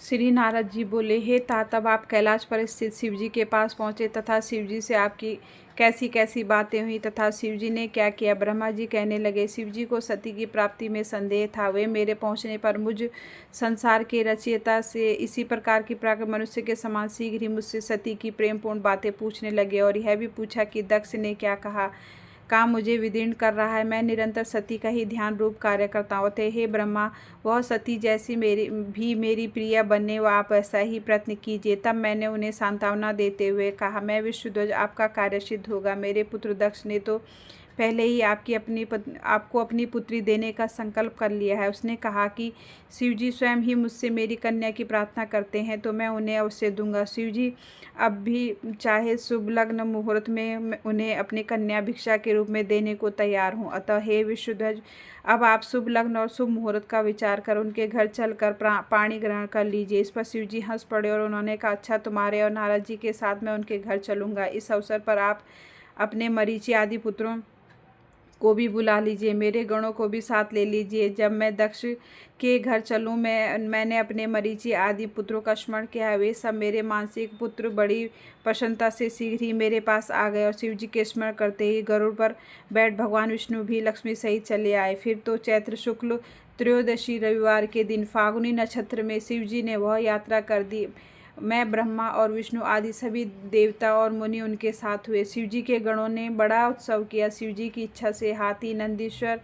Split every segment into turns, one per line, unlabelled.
श्री नारद जी बोले, हे तात, तब आप कैलाश पर स्थित शिव जी के पास पहुँचे तथा शिव जी से आपकी कैसी कैसी बातें हुई तथा शिव जी ने क्या किया। ब्रह्मा जी कहने लगे, शिव जी को सती की प्राप्ति में संदेह था। वे मेरे पहुँचने पर मुझ संसार के रचयिता से इसी प्रकार की प्राकृत मनुष्य के समान शीघ्र ही मुझसे सती की प्रेमपूर्ण बातें पूछने लगे और यह भी पूछा कि दक्ष ने क्या कहा, काम मुझे विदीर्ण कर रहा है। मैं निरंतर सती का ही ध्यान रूप कार्य करता हूँ। अतः हे ब्रह्मा, वह सती जैसी मेरी प्रिया बनने व आप ऐसा ही प्रयत्न कीजिए। तब मैंने उन्हें सांत्वना देते हुए कहा, मैं विष्णुध्वज, आपका कार्य सिद्ध होगा। मेरे पुत्र दक्ष ने तो पहले ही आपको अपनी पुत्री देने का संकल्प कर लिया है। उसने कहा कि शिव जी स्वयं ही मुझसे मेरी कन्या की प्रार्थना करते हैं तो मैं उन्हें अवश्य दूंगा। शिव जी अब भी चाहे शुभ लग्न मुहूर्त में उन्हें अपनी कन्या भिक्षा के रूप में देने को तैयार हूँ। अतः हे विष्णुध्वज, अब आप शुभ लग्न और शुभ मुहूर्त का विचार कर उनके घर चलकर पाणी ग्रहण कर लीजिए। इस पर शिव जी हंस पड़े और उन्होंने कहा, अच्छा, तुम्हारे और नारद जी के साथ मैं उनके घर चलूँगा। इस अवसर पर आप अपने मरीचि आदि पुत्रों को भी बुला लीजिए, मेरे गणों को भी साथ ले लीजिए। जब मैं दक्ष के घर चलूँ, मैंने अपने मरीचि आदि पुत्रों का स्मरण किया है। वे सब मेरे मानसिक पुत्र बड़ी प्रसन्नता से शीघ्र ही मेरे पास आ गए और शिव जी के स्मरण करते ही गरुड़ पर बैठ भगवान विष्णु भी लक्ष्मी सहित चले आए। फिर तो चैत्र शुक्ल त्रयोदशी रविवार के दिन फागुनी नक्षत्र में शिव जी ने वह यात्रा कर दी। मैं, ब्रह्मा और विष्णु आदि सभी देवता और मुनि उनके साथ हुए। शिव जी के गणों ने बड़ा उत्सव किया। शिव जी की इच्छा से हाथी, नंदीश्वर,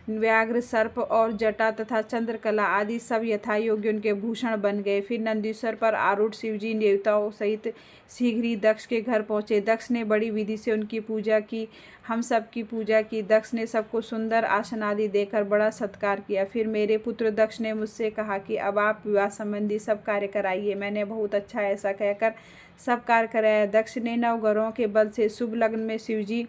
व्याघ्र, सर्प और जटा तथा चंद्रकला आदि सब यथा योग्य उनके भूषण बन गए। फिर नंदीश्वर पर आरूढ़ शिव जी देवताओं सहित शीघ्र ही दक्ष के घर पहुँचे। दक्ष ने बड़ी विधि से उनकी पूजा की, हम सब की पूजा की। दक्ष ने सबको सुंदर आसन आदि देकर बड़ा सत्कार किया। फिर मेरे पुत्र दक्ष ने मुझसे कहा कि अब आप विवाह संबंधी सब कार्य कराइए। मैंने बहुत अच्छा ऐसा कहकर सब कार्य कराया। दक्ष ने नवग्रहों के बल से शुभ लग्न में शिव जी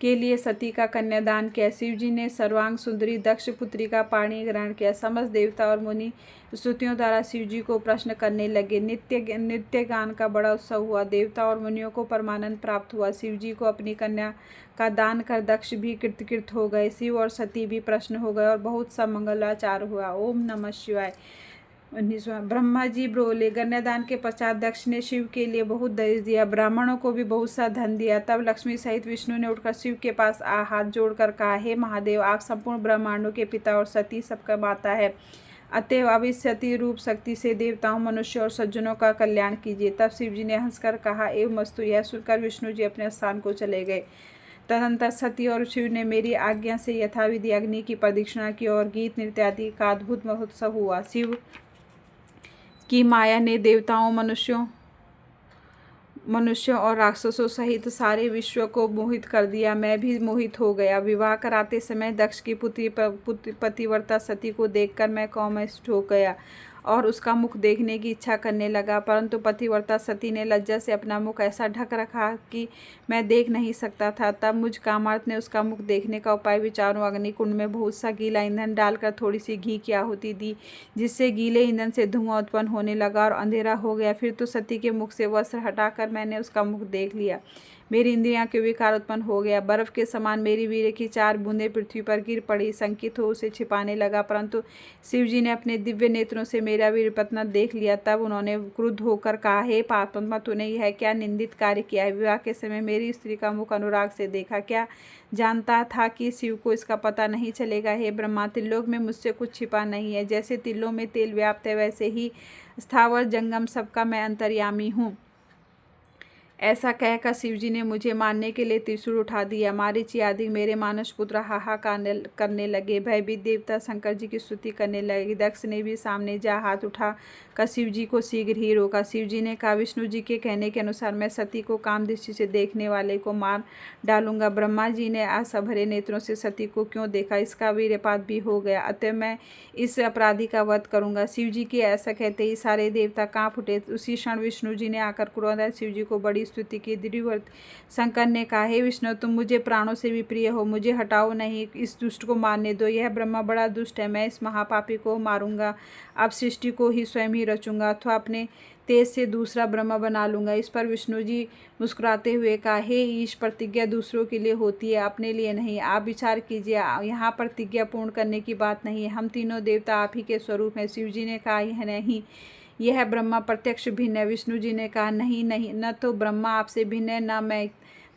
के लिए सती का कन्यादान किया। शिव जी ने सर्वांग सुंदरी दक्ष पुत्री का पाणी ग्रहण किया। समस्त देवता और मुनि स्तुतियों द्वारा शिव जी को प्रश्न करने लगे। नित्य गान का बड़ा उत्सव हुआ। देवता और मुनियों को परमानंद प्राप्त हुआ। शिव जी को अपनी कन्या का दान कर दक्ष भी कृतकृत हो गए। शिव और सती भी प्रसन्न हो गए और बहुत सा मंगलाचार हुआ। ओम नमः शिवाय। 19वां। ब्रह्मा जी बोले, कन्यादान के पश्चात दक्ष ने शिव के लिए बहुत दहेज दिया, ब्राह्मणों को भी बहुत सा धन दिया। तब लक्ष्मी सहित विष्णु ने उठकर शिव के पास हाथ जोड़कर कहा, हे महादेव, आप संपूर्ण ब्रह्मांडों के पिता और सती सबका माता है, अतएव अब इस सती रूप शक्ति से देवताओं, मनुष्य और सज्जनों का कल्याण कीजिए। तब शिव जी ने हंसकर कहा, एवं मस्तु। यह सुनकर विष्णु जी अपने स्थान को चले गए। तदंतर सती और शिव ने मेरी आज्ञा से यथाविधि अग्नि की प्रदक्षिणा की और गीत नृत्य आदि का अद्भुत महोत्सव हुआ। शिव की माया ने देवताओं, मनुष्यों और राक्षसों सहित सारे विश्व को मोहित कर दिया। मैं भी मोहित हो गया। विवाह कराते समय दक्ष की पुत्री पतिव्रता सती को देखकर मैं कौमष्ट हो गया और उसका मुख देखने की इच्छा करने लगा, परंतु पतिव्रता सती ने लज्जा से अपना मुख ऐसा ढक रखा कि मैं देख नहीं सकता था। तब मुझ कामार्थ ने उसका मुख देखने का उपाय विचारों। अग्निकुंड में बहुत सा गीला ईंधन डालकर थोड़ी सी घी की आहुति दी, जिससे गीले ईंधन से धुआं उत्पन्न होने लगा और अंधेरा हो गया। फिर तो सती के मुख से वस्त्र हटाकर मैंने उसका मुख देख लिया। मेरी इंद्रियां के विकार उत्पन्न हो गया। बर्फ के समान मेरी वीर्य की 4 बूंदें पृथ्वी पर गिर पड़ी। संकित हो उसे छिपाने लगा, परंतु शिव जी ने अपने दिव्य नेत्रों से मेरा वीरपतना देख लिया। तब उन्होंने क्रुद्ध होकर कहा, हे पापात्मा, तूने यह क्या निंदित कार्य किया है? विवाह के समय मेरी स्त्री का मुख अनुराग से देखा, क्या जानता था कि शिव को इसका पता नहीं चलेगा? हे ब्रह्मा, त्रिलोक में मुझसे कुछ छिपा नहीं है। जैसे तिलों में तेल व्याप्त है, वैसे ही स्थावर जंगम सबका मैं अंतर्यामी हूँ। ऐसा कहकर शिव जी ने मुझे मारने के लिए त्रिशूल उठा दिया। मारीचि आदि मेरे मानस पुत्र हाहाकार करने लगे। भयभीत देवता शंकर जी की स्तुति करने लगे। दक्ष ने भी सामने जा हाथ उठा कर शिव जी को शीघ्र ही रोका। शिव जी ने कहा, विष्णु जी के कहने के अनुसार मैं सती को काम दृष्टि से देखने वाले को मार डालूंगा। ब्रह्मा जी ने आशा भरे नेत्रों से सती को क्यों देखा, इसका वीर्यपात भी हो गया, अतः मैं इस अपराधी का वध करूंगा। शिव जी के ऐसा कहते ही सारे देवता कांप उठे। उसी क्षण विष्णु जी ने आकर क्रोधान्वित शिव जी को बड़ी स्तुति की। दृढ़व्रत शंकर ने कहा, हे विष्णु, तुम मुझे प्राणों से भी प्रिय हो, मुझे हटाओ नहीं, इस दुष्ट को मारने दो। यह ब्रह्मा बड़ा दुष्ट है, मैं इस महापापी को मारूंगा। अब सृष्टि को ही स्वयं ही रचूंगा अथवा अपने तेज से दूसरा ब्रह्मा बना लूंगा। इस पर विष्णु जी मुस्कुराते हुए कहा, हे ईश, प्रतिज्ञा दूसरों के लिए होती है, अपने लिए नहीं। आप विचार कीजिए, यहाँ प्रतिज्ञा पूर्ण करने की बात नहीं है। हम तीनों देवता आप ही के स्वरूप हैं। शिव जी ने कहा, यह नहीं, यह ब्रह्मा प्रत्यक्ष भिन्न है। विष्णु जी ने कहा, नहीं नहीं, न तो ब्रह्मा आपसे भिन्न है, न मैं,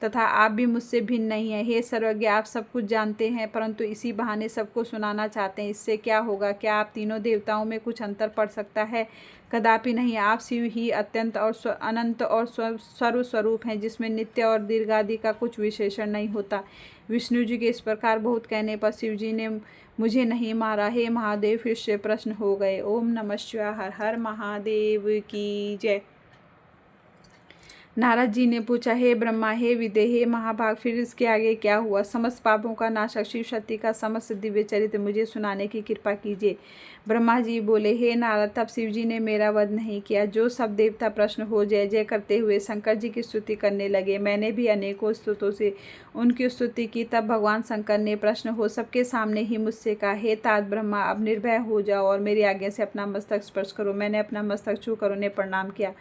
तथा आप भी मुझसे भिन्न नहीं है। हे सर्वज्ञ, आप सब कुछ जानते हैं, परंतु इसी बहाने सबको सुनाना चाहते हैं। इससे क्या होगा? क्या आप तीनों देवताओं में कुछ अंतर पड़ सकता है? कदापि नहीं। आप शिव ही अत्यंत और अनंत और सर्वस्वरूप हैं, जिसमें नित्य और दीर्घादि का कुछ विशेषण नहीं होता। विष्णु जी के इस प्रकार बहुत कहने पर शिव जी ने मुझे नहीं मारा। हे महादेव, फिर से प्रश्न हो गए। ओम नमः शिवाय। हर हर महादेव की जय। नारद जी ने पूछा, हे ब्रह्मा, हे विदेह, हे महाभाग, फिर इसके आगे क्या हुआ? समस्त पापों का नाशक शिव शक्ति का समस्त दिव्य चरित्र मुझे सुनाने की कृपा कीजिए। ब्रह्मा जी बोले, हे नारद, तब शिव जी ने मेरा वध नहीं किया। जो सब देवता प्रश्न हो जय जय करते हुए शंकर जी की स्तुति करने लगे। मैंने भी अनेकों स्तुतों से उनकी स्तुति की। तब भगवान शंकर ने प्रश्न हो सबके सामने ही मुझसे कहा, हे तात ब्रह्मा, अब निर्भय हो जाओ और मेरी आज्ञा से अपना मस्तक स्पर्श करो। मैंने अपना मस्तक छूकर उन्हें प्रणाम किया।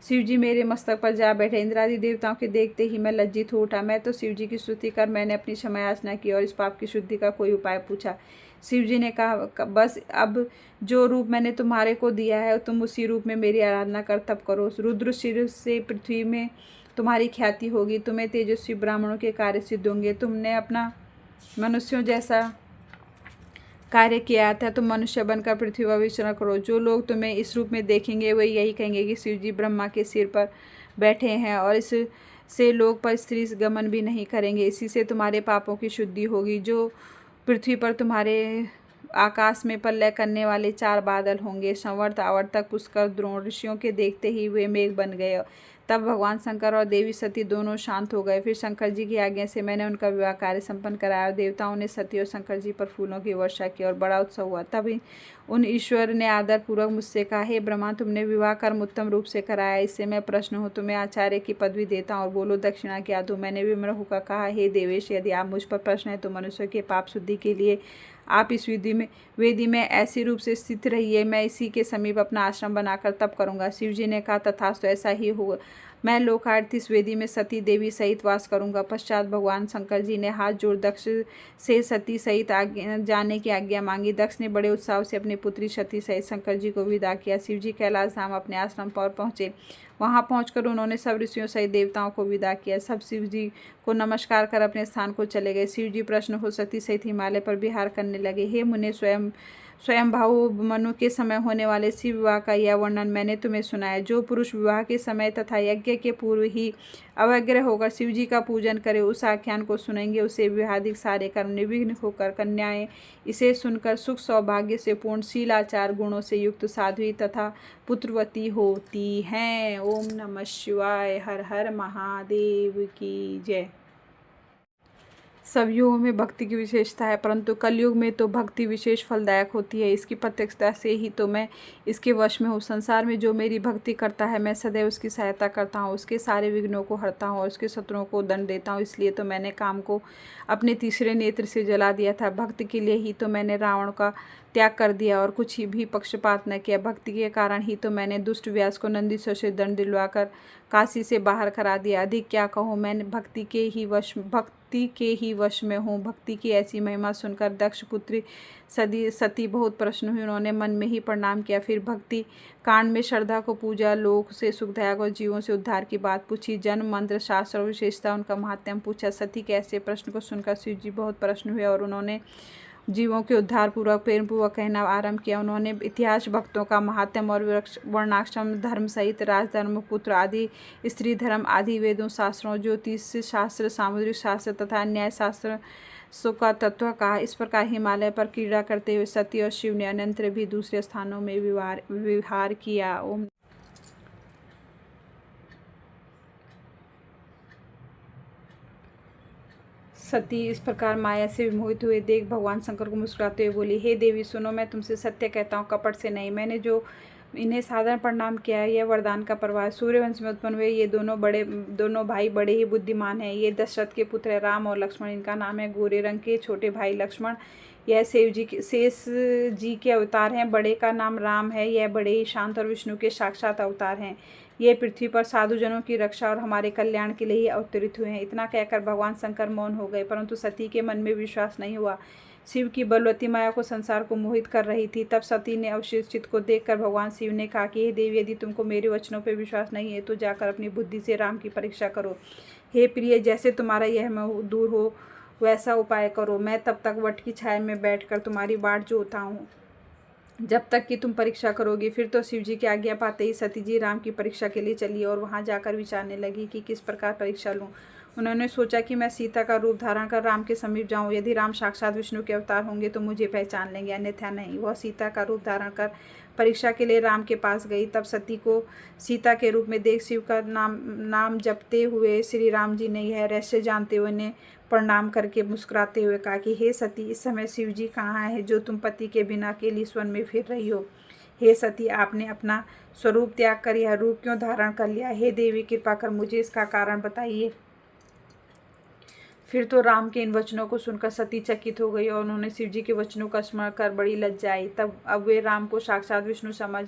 शिव जी मेरे मस्तक पर जा बैठे। इंद्रादि देवताओं के देखते ही मैं लज्जित हो उठा। मैं तो शिव जी की स्तुति कर मैंने अपनी क्षमा याचना की और इस पाप की शुद्धि का कोई उपाय पूछा। शिव जी ने कहा, बस अब जो रूप मैंने तुम्हारे को दिया है, तुम उसी रूप में मेरी आराधना कर तप करो। रुद्र शिर से पृथ्वी में तुम्हारी ख्याति होगी, तुम्हें तेजस्वी ब्राह्मणों के कार्य सिद्ध होंगे। तुमने अपना मनुष्यों जैसा कार्य किया था, तुम मनुष्य बनकर पृथ्वी पर विचरण करो। जो लोग तुम्हें इस रूप में देखेंगे वे यही कहेंगे कि शिव जी ब्रह्मा के सिर पर बैठे हैं और इससे लोग पर स्त्री गमन भी नहीं करेंगे। इसी से तुम्हारे पापों की शुद्धि होगी। जो पृथ्वी पर तुम्हारे आकाश में प्रलय करने वाले 4 बादल होंगे, संवर्त, आवर्तक, पुष्कर, द्रोण, ऋषियों के देखते ही वे मेघ बन गए। तब भगवान शंकर और देवी सती दोनों शांत हो गए। फिर शंकर जी की आज्ञा से मैंने उनका विवाह कार्य संपन्न कराया और देवताओं ने सती और शंकर जी पर फूलों की वर्षा की और बड़ा उत्सव हुआ। तब उन ईश्वर ने आदर पूर्वक मुझसे कहा, हे ब्रह्मा, तुमने विवाह कर्म उत्तम रूप से कराया, इससे मैं प्रश्न हूँ। तुम्हें आचार्य की पदवी देता हूँ और बोलो दक्षिणा क्या दूँ? मैंने विम्र होकर कहा, हे देवेश, यदि आप मुझ पर प्रश्न है तो मनुष्य के पाप शुद्धि के लिए आप इस वेदी में ऐसी रूप से स्थित रहिए, मैं इसी के समीप अपना आश्रम बनाकर तप करूंगा। शिव जी ने कहा, तथास्तु, ऐसा ही होगा। मैं लोकार्थ इस वेदी में सती देवी सहित वास करूंगा। पश्चात भगवान शंकर जी ने हाथ जोड़ दक्ष से सती सहित जाने की आज्ञा मांगी। दक्ष ने बड़े उत्साह से अपनी पुत्री सती सहित शंकर जी को विदा किया। शिव जी कैलाश धाम अपने आश्रम पर पहुंचे। वहां पहुंचकर उन्होंने सब ऋषियों सहित देवताओं को विदा किया। सब शिव जी को नमस्कार कर अपने स्थान को चले गए। शिव जी प्रश्न हो सती सहित हिमालय पर विहार करने लगे। हे मुने, स्वयंभाव मनु के समय होने वाले शिव विवाह का यह वर्णन मैंने तुम्हें सुनाया। जो पुरुष विवाह के समय तथा यज्ञ के पूर्व ही अवग्रह होकर शिव जी का पूजन करे, उस आख्यान को सुनेंगे, उसे विवाहादिक सारे कर्म निर्विघ्न होकर कन्याएं इसे सुनकर सुख सौभाग्य से पूर्ण शीलाचार गुणों से युक्त साध्वी तथा पुत्रवती होती हैं। ओम नमः शिवाय। हर हर महादेव की जय। सब युगों में भक्ति की विशेषता है, परंतु कलयुग में तो भक्ति विशेष फलदायक होती है। इसकी प्रत्यक्षता से ही तो मैं इसके वश में हूँ। संसार में जो मेरी भक्ति करता है, मैं सदैव उसकी सहायता करता हूँ, उसके सारे विघ्नों को हरता हूँ और उसके शत्रुओं को दंड देता हूँ। इसलिए तो मैंने काम को अपने तीसरे नेत्र से जला दिया था। भक्ति के लिए ही तो मैंने रावण का त्याग कर दिया और कुछ ही भी पक्षपात न किया। भक्ति के कारण ही तो मैंने दुष्ट व्यास को नंदीश्वर से दंड दिलवाकर काशी से बाहर करा दिया। अधिक क्या कहूँ, मैं भक्ति के ही वश में हूँ। भक्ति की ऐसी महिमा सुनकर दक्ष पुत्री सती बहुत प्रसन्न हुई। उन्होंने मन में ही प्रणाम किया। फिर भक्ति कांड में श्रद्धा को पूजा, लोक से सुखदायक और जीवों से उद्धार की बात पूछी। जन्म, मंत्र, शास्त्र और विशेषता, उनका महात्म्य पूछा। सती के ऐसे प्रश्न को सुनकर शिव जी बहुत प्रसन्न हुए और उन्होंने जीवों के उद्धार पूर्वक प्रेम पूर्वक कहना आरंभ किया। उन्होंने इतिहास, भक्तों का महात्म्य और वर्णाश्रम धर्म सहित राजधर्म, पुत्र आदि, स्त्री धर्म आदि वेदों, शास्त्रों, ज्योतिष शास्त्र, सामुद्रिक शास्त्र तथा न्याय शास्त्र का तत्व कहा। इस प्रकार हिमालय पर क्रीड़ा करते हुए सती और शिव ने अनंतर भी दूसरे स्थानों में विहार किया। ओम सती इस प्रकार माया से विमोहित हुए देख भगवान शंकर को मुस्कुराते हुए बोली, हे देवी सुनो, मैं तुमसे सत्य कहता हूँ, कपट से नहीं। मैंने जो इन्हें साधारण प्रणाम किया है। यह वरदान का प्रभाव। सूर्यवंश में उत्पन्न हुए ये दोनों भाई बड़े ही बुद्धिमान हैं। ये दशरथ के पुत्र है राम और लक्ष्मण। इनका नाम है गोरे रंग के छोटे भाई लक्ष्मण। यह शेष जी के अवतार हैं। बड़े का नाम राम है। यह बड़े ही शांत और विष्णु के साक्षात अवतार हैं। ये पृथ्वी पर साधुजनों की रक्षा और हमारे कल्याण के लिए ही अवतरित हुए हैं। इतना कहकर भगवान शंकर मौन हो गए, परंतु सती के मन में विश्वास नहीं हुआ। शिव की बलवती माया को संसार को मोहित कर रही थी। तब सती ने अवशिष्ट को देखकर भगवान शिव ने कहा कि हे देवी, यदि तुमको मेरे वचनों पर विश्वास नहीं है तो जाकर अपनी बुद्धि से राम की परीक्षा करो। हे प्रिय, जैसे तुम्हारा यह मोह दूर हो वैसा उपाय करो। मैं तब तक वट की छाया में बैठकर तुम्हारी बाट जोता हूँ, जब तक कि तुम परीक्षा करोगी। फिर तो शिव जी की आज्ञा पाते ही सती जी राम की परीक्षा के लिए चली और वहां जाकर विचारने लगी कि किस प्रकार परीक्षा लूं। उन्होंने सोचा कि मैं सीता का रूप धारण कर राम के समीप जाऊं। यदि राम साक्षात विष्णु के अवतार होंगे तो मुझे पहचान लेंगे, अन्यथा नहीं। वह सीता का रूप धारण कर परीक्षा के लिए राम के पास गई। तब सती को सीता के रूप में देख शिव का नाम जपते हुए श्री राम जी ने यह रहस्य जानते हुए उन्हें प्रणाम करके मुस्कुराते हुए कहा कि हे सती, इस समय शिव जी कहाँ है जो तुम पति के बिना अकेली वन में फिर रही हो। हे सती, आपने अपना स्वरूप त्याग कर यह रूप क्यों धारण कर लिया? हे देवी, कृपा कर मुझे इसका कारण बताइए। फिर तो राम के इन वचनों को सुनकर सती चकित हो गई और उन्होंने शिव जी के वचनों का स्मरण कर बड़ी लज्जा आई। तब अब वे राम को साक्षात विष्णु समझ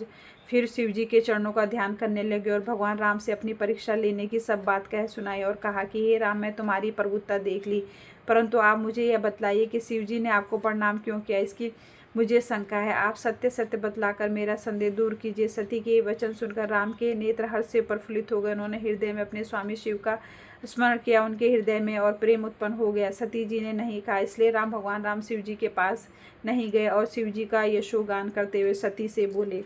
फिर शिव जी के चरणों का ध्यान करने लगे और भगवान राम से अपनी परीक्षा लेने की सब बात कह सुनाई और कहा कि हे राम, मैं तुम्हारी प्रभुता देख ली, परंतु आप मुझे यह बतलाइए कि शिव जी ने आपको प्रणाम क्यों किया? इसकी मुझे शंका है। आप सत्य सत्य बतलाकर मेरा संदेह दूर कीजिए। सती के वचन सुनकर राम के नेत्र हर्ष से प्रफुल्लित हो गए। उन्होंने हृदय में अपने स्वामी शिव का स्मरण किया। उनके हृदय में और प्रेम उत्पन्न हो गया। सती जी ने नहीं कहा, इसलिए भगवान राम शिव जी के पास नहीं गए और शिव जी का यशोगान करते हुए सती से बोले,